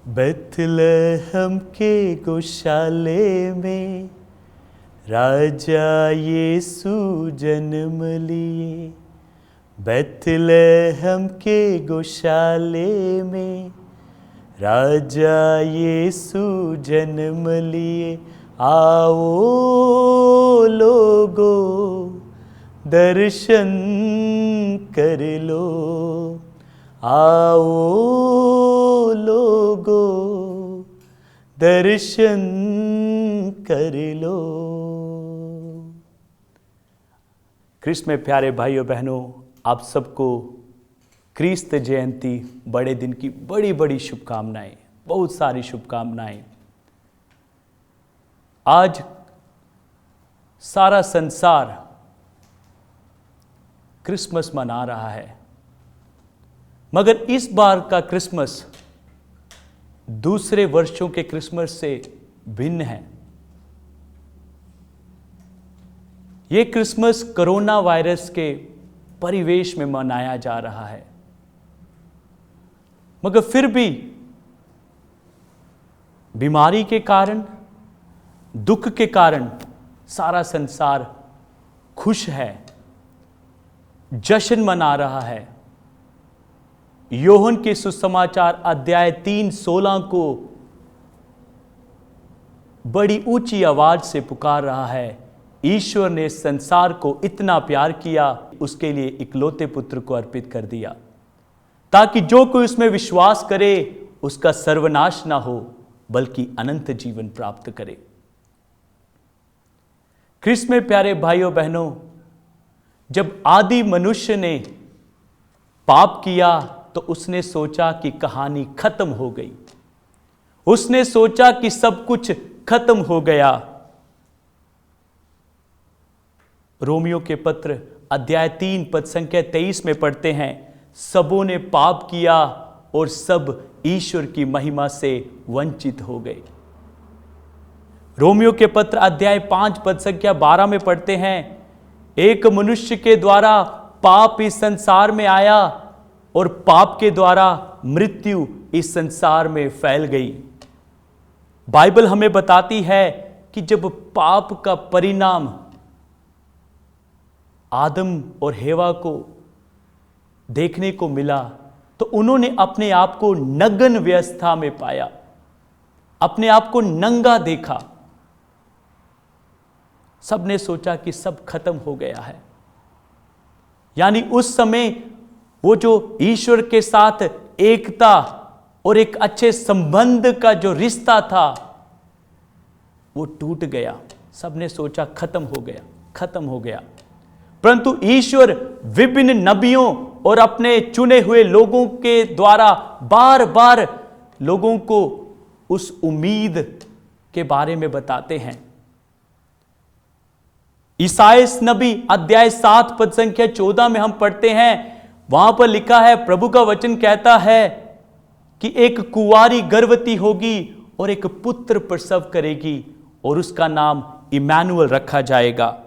बैतलहम के गौशाले में राजा यीशु जन्म लिए। बैतलहम के गौशाले में राजा यीशु जन्म लिए। आओ लोगो दर्शन कर लो, आओ लोगो दर्शन कर लो। कृष्ण में प्यारे भाइयों बहनों, आप सबको क्रिस्त जयंती बड़े दिन की बड़ी बड़ी शुभकामनाएं, बहुत सारी शुभकामनाएं। आज सारा संसार क्रिसमस मना रहा है, मगर इस बार का क्रिसमस दूसरे वर्षों के क्रिसमस से भिन्न है। ये क्रिसमस कोरोना वायरस के परिवेश में मनाया जा रहा है, मगर फिर भी बीमारी के कारण, दुख के कारण सारा संसार खुश है, जश्न मना रहा है। योहन के सुसमाचार अध्याय 3:16 को बड़ी ऊंची आवाज से पुकार रहा है, ईश्वर ने संसार को इतना प्यार किया, उसके लिए इकलौते पुत्र को अर्पित कर दिया, ताकि जो कोई उसमें विश्वास करे उसका सर्वनाश ना हो, बल्कि अनंत जीवन प्राप्त करे। क्रिस्त में प्यारे भाइयों बहनों, जब आदि मनुष्य ने पाप किया तो उसने सोचा कि कहानी खत्म हो गई। उसने सोचा कि सब कुछ खत्म हो गया। रोमियो के पत्र अध्याय 3 पद संख्या 23 में पढ़ते हैं, सबों ने पाप किया और सब ईश्वर की महिमा से वंचित हो गए। रोमियो के पत्र अध्याय 5 पद संख्या 12 में पढ़ते हैं, एक मनुष्य के द्वारा पाप इस संसार में आया और पाप के द्वारा मृत्यु इस संसार में फैल गई। बाइबल हमें बताती है कि जब पाप का परिणाम आदम और हेवा को देखने को मिला तो उन्होंने अपने आप को नग्न व्यवस्था में पाया, अपने आप को नंगा देखा। सबने सोचा कि सब खत्म हो गया है। यानी उस समय वो जो ईश्वर के साथ एकता और एक अच्छे संबंध का जो रिश्ता था वो टूट गया। सबने सोचा खत्म हो गया, खत्म हो गया। परंतु ईश्वर विभिन्न नबियों और अपने चुने हुए लोगों के द्वारा बार बार लोगों को उस उम्मीद के बारे में बताते हैं। ईसाइस नबी अध्याय 7 पद संख्या 14 में हम पढ़ते हैं, वहां पर लिखा है, प्रभु का वचन कहता है कि एक कुंवारी गर्भवती होगी और एक पुत्र प्रसव करेगी और उसका नाम इमैनुअल रखा जाएगा।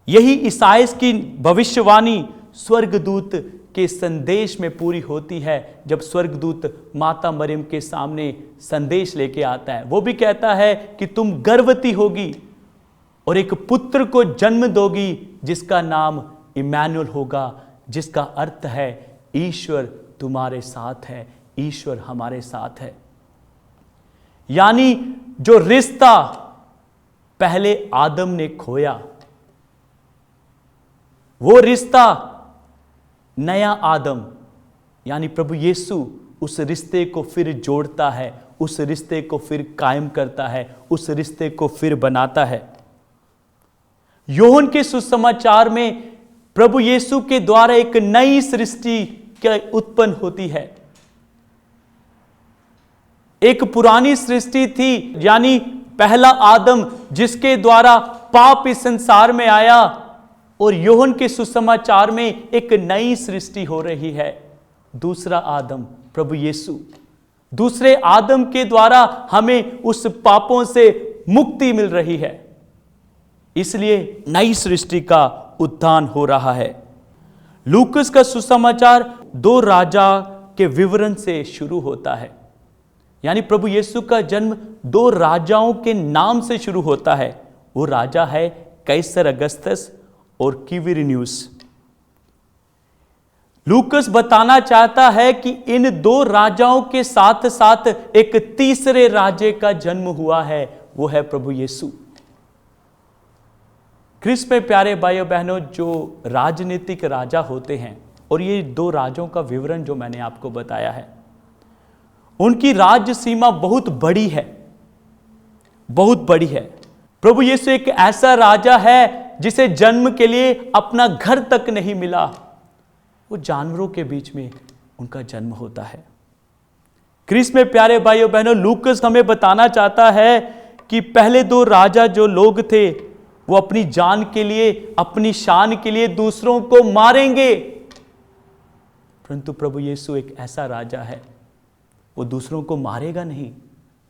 यही ईसाइस की भविष्यवाणी स्वर्गदूत के संदेश में पूरी होती है, जब स्वर्गदूत माता मरियम के सामने संदेश लेके आता है। वो भी कहता है कि तुम गर्भवती होगी और एक पुत्र को जन्म दोगी जिसका नाम इमैनुअल होगा, जिसका अर्थ है ईश्वर तुम्हारे साथ है, ईश्वर हमारे साथ है। यानी जो रिश्ता पहले आदम ने खोया, वो रिश्ता नया आदम यानी प्रभु यीशु उस रिश्ते को फिर जोड़ता है, उस रिश्ते को फिर कायम करता है, उस रिश्ते को फिर बनाता है। योहन के सुसमाचार में प्रभु यीशु के द्वारा एक नई सृष्टि क्या उत्पन्न होती है। एक पुरानी सृष्टि थी, यानी पहला आदम जिसके द्वारा पाप इस संसार में आया, और योहन के सुसमाचार में एक नई सृष्टि हो रही है। दूसरा आदम प्रभु यीशु, दूसरे आदम के द्वारा हमें उस पापों से मुक्ति मिल रही है, इसलिए नई सृष्टि का उत्थान हो रहा है। लूकस का सुसमाचार 2 राजा के विवरण से शुरू होता है। यानी प्रभु यीशु का जन्म दो राजाओं के नाम से शुरू होता है। वो राजा है कैसर अगस्तस और क्विरिनियुस। लूकस बताना चाहता है कि इन दो राजाओं के साथ साथ एक तीसरे राजे का जन्म हुआ है, वो है प्रभु यीशु। ख्रिस्त में प्यारे भाइयों बहनों, जो राजनीतिक राजा होते हैं, और ये दो राजों का विवरण जो मैंने आपको बताया है, उनकी राज्य सीमा बहुत बड़ी है, बहुत बड़ी है। प्रभु यीशु एक ऐसा राजा है जिसे जन्म के लिए अपना घर तक नहीं मिला, वो जानवरों के बीच में उनका जन्म होता है। ख्रिस्त में प्यारे भाइयों बहनों, लूकस हमें बताना चाहता है कि पहले दो राजा जो लोग थे वो अपनी जान के लिए, अपनी शान के लिए दूसरों को मारेंगे, परंतु प्रभु यीशु एक ऐसा राजा है, वो दूसरों को मारेगा नहीं,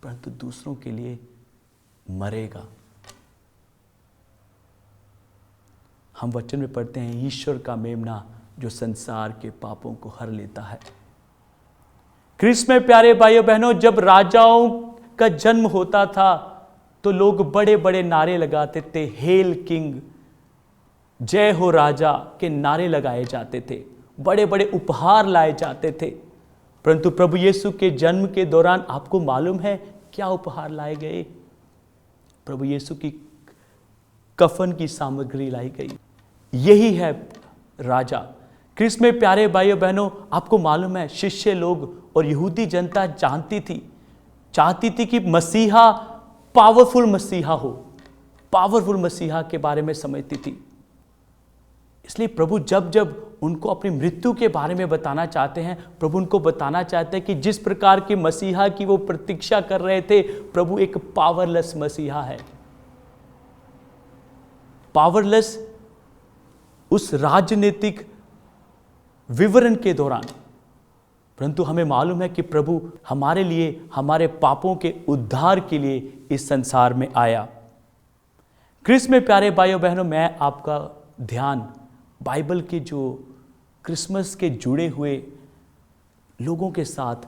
परंतु दूसरों के लिए मरेगा। हम वचन में पढ़ते हैं, ईश्वर का मेमना जो संसार के पापों को हर लेता है। ख्रिस्त में प्यारे भाइयों बहनों, जब राजाओं का जन्म होता था तो लोग बड़े बड़े नारे लगाते थे, हेल किंग, जय हो राजा के नारे लगाए जाते थे, बड़े बड़े उपहार लाए जाते थे। परंतु प्रभु यीशु के जन्म के दौरान आपको मालूम है क्या उपहार लाए गए? प्रभु यीशु की कफन की सामग्री लाई गई। यही है राजा। ख्रिस्त में प्यारे भाइयों बहनों, आपको मालूम है शिष्य लोग और यहूदी जनता चाहती थी कि मसीहा पावरफुल मसीहा हो, पावरफुल मसीहा के बारे में समझती थी। इसलिए प्रभु जब जब उनको अपनी मृत्यु के बारे में बताना चाहते हैं, प्रभु उनको बताना चाहते हैं कि जिस प्रकार के मसीहा की वो प्रतीक्षा कर रहे थे, प्रभु एक पावरलेस मसीहा है। पावरलेस उस राजनीतिक विवरण के दौरान, परंतु हमें मालूम है कि प्रभु हमारे लिए, हमारे पापों के उद्धार के लिए इस संसार में आया। ख्रिस्त में प्यारे भाइयों बहनों, मैं आपका ध्यान बाइबल के जो क्रिसमस के जुड़े हुए लोगों के साथ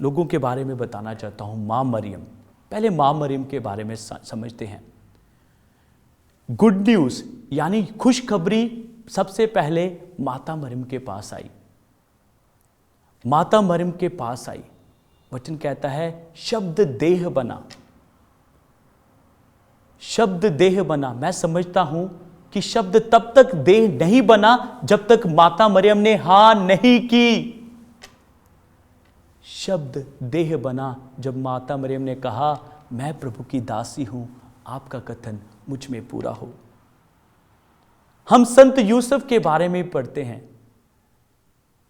लोगों के बारे में बताना चाहता हूं। मां मरियम, पहले मां मरियम के बारे में समझते हैं। गुड न्यूज़ यानी खुशखबरी सबसे पहले माता मरियम के पास आई। माता मरियम के पास आई, वचन कहता है शब्द देह बना, शब्द देह बना। मैं समझता हूं कि शब्द तब तक देह नहीं बना जब तक माता मरियम ने हां नहीं की। शब्द देह बना जब माता मरियम ने कहा, मैं प्रभु की दासी हूं, आपका कथन मुझ में पूरा हो। हम संत यूसुफ के बारे में पढ़ते हैं।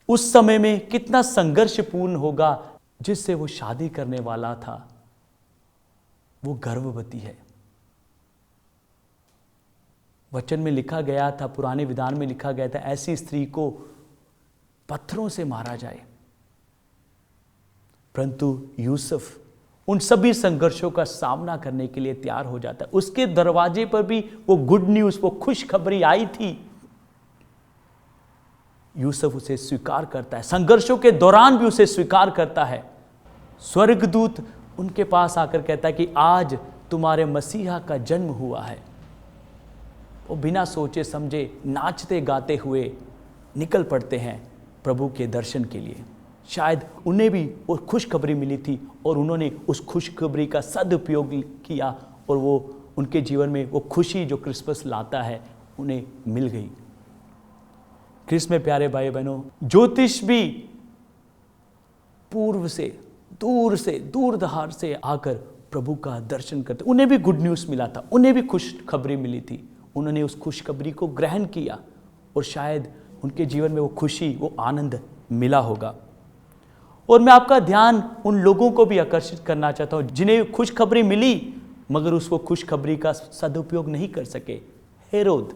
उस समय में कितना संघर्षपूर्ण होगा, जिससे वो शादी करने वाला था वो गर्भवती है। वचन में लिखा गया था, पुराने विधान में लिखा गया था, ऐसी स्त्री को पत्थरों से मारा जाए। परंतु यूसुफ उन सभी संघर्षों का सामना करने के लिए तैयार हो जाता है। उसके दरवाजे पर भी वो गुड न्यूज़, वो खुशखबरी आई थी। यूसुफ उसे स्वीकार करता है, संघर्षों के दौरान भी उसे स्वीकार करता है। स्वर्गदूत उनके पास आकर कहता है कि आज तुम्हारे मसीहा का जन्म हुआ है। वो बिना सोचे समझे नाचते गाते हुए निकल पड़ते हैं प्रभु के दर्शन के लिए। शायद उन्हें भी वो खुशखबरी मिली थी और उन्होंने उस खुशखबरी का सदुपयोग किया और वो उनके जीवन में वो खुशी जो क्रिसमस लाता है उन्हें मिल गई। ख्रिस्त में प्यारे भाई बहनों, ज्योतिष भी पूर्व से, दूर दहार से आकर प्रभु का दर्शन करते, उन्हें भी गुड न्यूज़ मिला था, उन्हें भी खुशखबरी मिली थी। उन्होंने उस खुशखबरी को ग्रहण किया और शायद उनके जीवन में वो खुशी, वो आनंद मिला होगा। और मैं आपका ध्यान उन लोगों को भी आकर्षित करना चाहता हूं जिन्हें खुशखबरी मिली मगर उसको खुशखबरी का सदुपयोग नहीं कर सके। हेरोद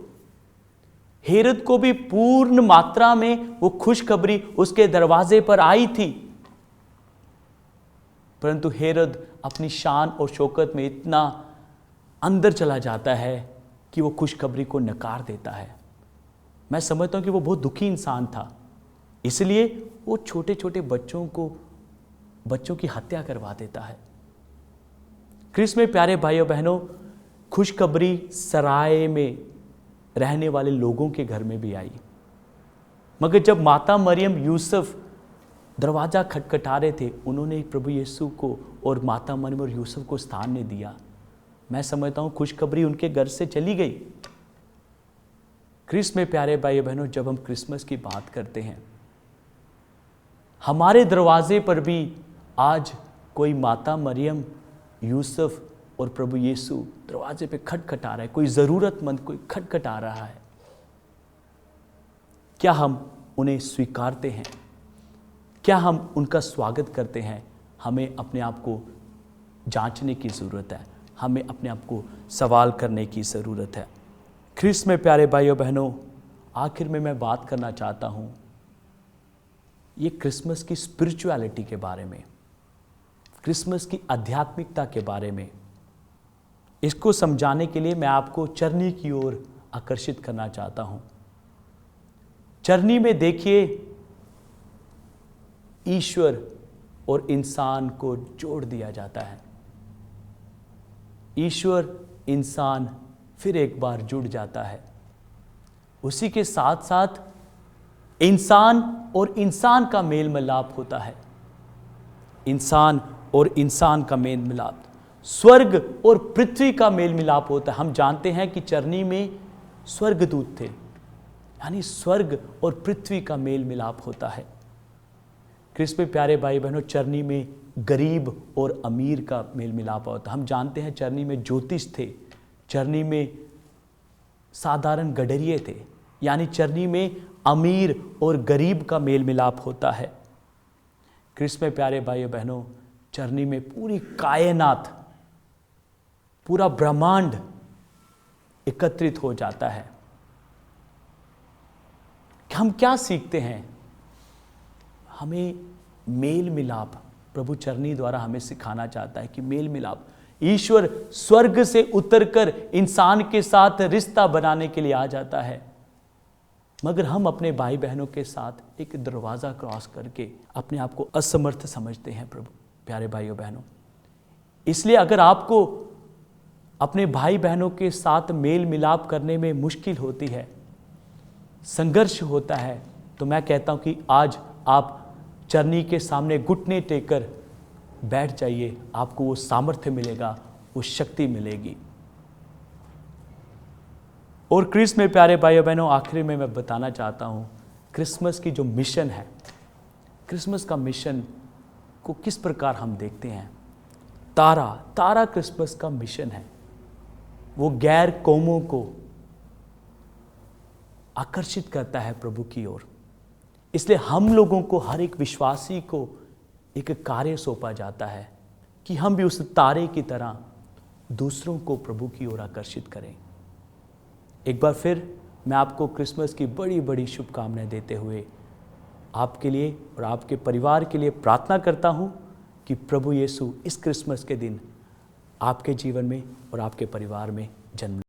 को भी पूर्ण मात्रा में वो खुशखबरी उसके दरवाजे पर आई थी, परंतु हेरोद अपनी शान और शौकत में इतना अंदर चला जाता है कि वो खुशखबरी को नकार देता है। मैं समझता हूं कि वो बहुत दुखी इंसान था, इसलिए वो छोटे छोटे बच्चों को बच्चों की हत्या करवा देता है। क्रिस में प्यारे भाइयों बहनों, खुशखबरी सराय में रहने वाले लोगों के घर में भी आई। मगर जब माता मरियम यूसुफ दरवाजा खटखटा रहे थे, उन्होंने प्रभु यीशु को और माता मरियम और यूसुफ को स्थान नहीं दिया। मैं समझता हूं खुशखबरी उनके घर से चली गई। क्रिस में प्यारे भाई बहनों, जब हम क्रिसमस की बात करते हैं, हमारे दरवाजे पर भी आज कोई माता मरियम, यूसुफ और प्रभु यीशु दरवाजे पे खटखटा रहा है। कोई ज़रूरतमंद कोई खटखटा रहा है। क्या हम उन्हें स्वीकारते हैं? क्या हम उनका स्वागत करते हैं? हमें अपने आप को जांचने की ज़रूरत है। हमें अपने आप को सवाल करने की ज़रूरत है। ख्रिस्त में प्यारे भाइयों बहनों, आखिर में मैं बात करना चाहता हूँ ये क्रिसमस की स्पिरिचुअलिटी के बारे में, क्रिसमस की आध्यात्मिकता के बारे में। इसको समझाने के लिए मैं आपको चरनी की ओर आकर्षित करना चाहता हूँ। चरनी में देखिए, ईश्वर और इंसान को जोड़ दिया जाता है। ईश्वर इंसान फिर एक बार जुड़ जाता है। उसी के साथ साथ इंसान और इंसान का मेल मिलाप होता है। इंसान और इंसान का मेल मिलाप, स्वर्ग और पृथ्वी का मेल मिलाप होता है। हम जानते हैं कि चरनी में स्वर्गदूत थे, यानी स्वर्ग और पृथ्वी का मेल मिलाप होता है। क्रिस्त में प्यारे भाई बहनों, चरनी में गरीब और अमीर का मेल मिलाप होता है। हम जानते हैं चरनी में ज्योतिष थे, चरनी में साधारण गडरिये थे, यानी चरनी में अमीर और गरीब का मेल मिलाप होता है। क्रिस्त में प्यारे भाई बहनों, चरनी में पूरी कायनात, पूरा ब्रह्मांड एकत्रित हो जाता है। हम क्या सीखते हैं? हमें मेल मिलाप प्रभु चरनी द्वारा हमें सिखाना चाहता है कि मेल मिलाप, ईश्वर स्वर्ग से उतरकर इंसान के साथ रिश्ता बनाने के लिए आ जाता है। मगर हम अपने भाई बहनों के साथ एक दरवाज़ा क्रॉस करके अपने आप को असमर्थ समझते हैं। प्रभु प्यारे भाइयों बहनों, इसलिए अगर आपको अपने भाई बहनों के साथ मेल मिलाप करने में मुश्किल होती है, संघर्ष होता है, तो मैं कहता हूं कि आज आप चरनी के सामने घुटने टेक कर बैठ जाइए। आपको वो सामर्थ्य मिलेगा, वो शक्ति मिलेगी। और क्रिस्त में प्यारे भाइयों बहनों, आखिरी में मैं बताना चाहता हूं क्रिसमस की जो मिशन है, क्रिसमस का मिशन को किस प्रकार हम देखते हैं। तारा क्रिसमस का मिशन है। वो गैर कौमों को आकर्षित करता है प्रभु की ओर। इसलिए हम लोगों को, हर एक विश्वासी को एक कार्य सौंपा जाता है कि हम भी उस तारे की तरह दूसरों को प्रभु की ओर आकर्षित करें। एक बार फिर मैं आपको क्रिसमस की बड़ी बड़ी शुभकामनाएं देते हुए आपके लिए और आपके परिवार के लिए प्रार्थना करता हूं कि प्रभु यीशु इस क्रिसमस के दिन आपके जीवन में और आपके परिवार में जन्म